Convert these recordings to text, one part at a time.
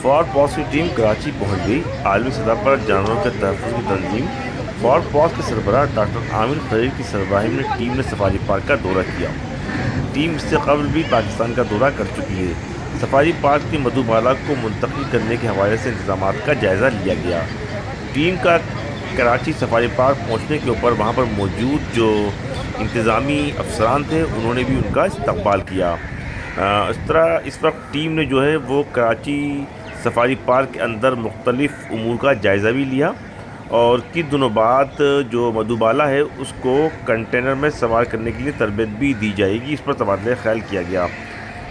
For پاس کی team Karachi پہنچ گئی۔ عالمی سطح پر جانوروں کے تحفظ کی تنظیم فار پاس کے سربراہ ڈاکٹر عامر خلیل کی سربراہی میں ٹیم نے سفاری پارک کا دورہ کیا۔ ٹیم اس سے قبل بھی پاکستان کا دورہ کر چکی ہے۔ سفاری پارک کی مدھو بالا کو منتقل کرنے کے حوالے سے انتظامات کا جائزہ لیا گیا۔ ٹیم کا کراچی سفاری پارک پہنچنے کے اوپر وہاں پر موجود جو انتظامی افسران تھے انہوں نے بھی ان کا استقبال کیا۔ اس طرح اس وقت ٹیم نے جو ہے وہ کراچی سفاری پارک کے اندر مختلف امور کا جائزہ بھی لیا، اور کچھ دنوں بعد جو مدھو بالا ہے اس کو کنٹینر میں سوار کرنے کے لیے تربیت بھی دی جائے گی۔ اس پر تبادلہ خیال کیا گیا۔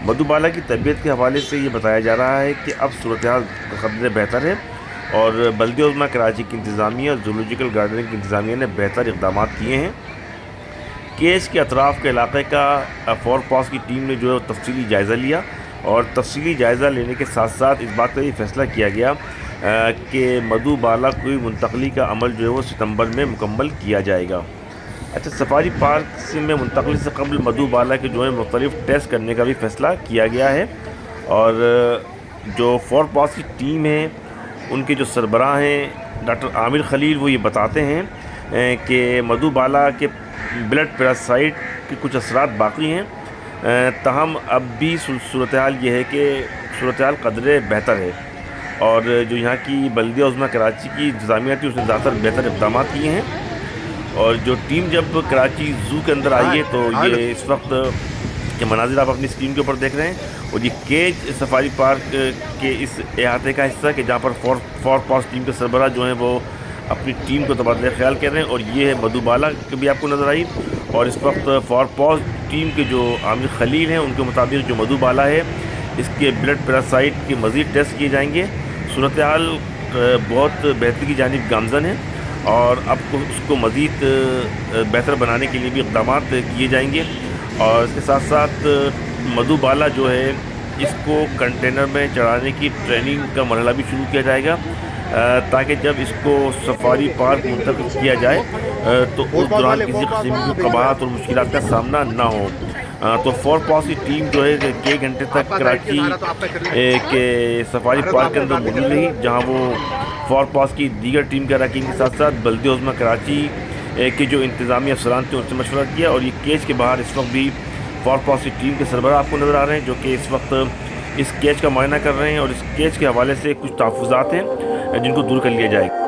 مدھو بالا کی طبیعت کے حوالے سے یہ بتایا جا رہا ہے کہ اب صورتحال قدرے بہتر ہے، اور بلدیہ عظمیٰ کراچی کی انتظامیہ اور زولوجیکل گارڈن کی انتظامیہ نے بہتر اقدامات کیے ہیں۔ کیچ کے اطراف کے علاقے کا فار پاس کی ٹیم نے جو ہے تفصیلی جائزہ لیا، اور تفصیلی جائزہ لینے کے ساتھ ساتھ اس بات کا یہ فیصلہ کیا گیا کہ مدھو بالا کی منتقلی کا عمل جو ہے وہ ستمبر میں مکمل کیا جائے گا۔ اچھا، سفاری پارک میں منتقلی سے قبل مدھو بالا کے جو ہے مختلف ٹیسٹ کرنے کا بھی فیصلہ کیا گیا ہے، اور جو فار پاس کی ٹیم ہے ان کے جو سربراہ ہیں ڈاکٹر عامر خلیل وہ یہ بتاتے ہیں کہ مدھو بالا کے بلڈ پیراسائٹ کے کچھ اثرات باقی ہیں، تاہم اب بھی صورتحال یہ ہے کہ صورتحال قدرے بہتر ہے، اور جو یہاں کی بلدیہ عظمیٰ کراچی کی انتظامیہ تھی اس نے زیادہ تر بہتر اقدامات کیے ہیں۔ اور جو ٹیم جب کراچی زو کے اندر آئی ہے تو یہ اس وقت کے مناظر آپ اپنی اسکرین کے اوپر دیکھ رہے ہیں، اور یہ کیج سفاری پارک کے اس احاطے کا حصہ کہ جہاں پر فار پاس ٹیم کے سربراہ جو ہیں وہ اپنی ٹیم کو تبادلہ خیال کر رہے ہیں، اور یہ ہے مدھو بالا کی بھی آپ کو نظر آئی، اور اس وقت فار پاس ٹیم کے جو عامر خلیل ہیں ان کے مطابق جو مدھو بالا ہے اس کے بلڈ پیراسائٹ کے مزید ٹیسٹ کیے جائیں گے۔ صورتحال بہت بہتری کی جانب گامزن ہے، اور اب اس کو مزید بہتر بنانے کے لیے بھی اقدامات کیے جائیں گے، اور اس کے ساتھ ساتھ مدھو بالا جو ہے اس کو کنٹینر میں چڑھانے کی ٹریننگ کا مرحلہ بھی شروع کیا جائے گا، تاکہ جب اس کو سفاری پارک منتقل کیا جائے تو اس دوران کسی قسم کی قباحت اور مشکلات کا سامنا نہ ہو۔ تو فار پاس کی ٹیم جو ہے کہ ایک گھنٹے تک کراچی کے سفاری پارک کے اندر موجود رہی، جہاں وہ فار پاس کی دیگر ٹیم کے اراکین کے ساتھ ساتھ بلدیہ عظمیٰ کراچی کے جو انتظامی افسران تھے ان سے مشورہ کیا، اور یہ کیچ کے باہر اس وقت بھی فار پاس کی ٹیم کے سربراہ آپ کو نظر آ رہے ہیں جو کہ اس وقت اس کیچ کا معائنہ کر رہے ہیں، اور اس کیچ کے حوالے سے کچھ تحفظات ہیں جن کو دور کر لیا جائے گا۔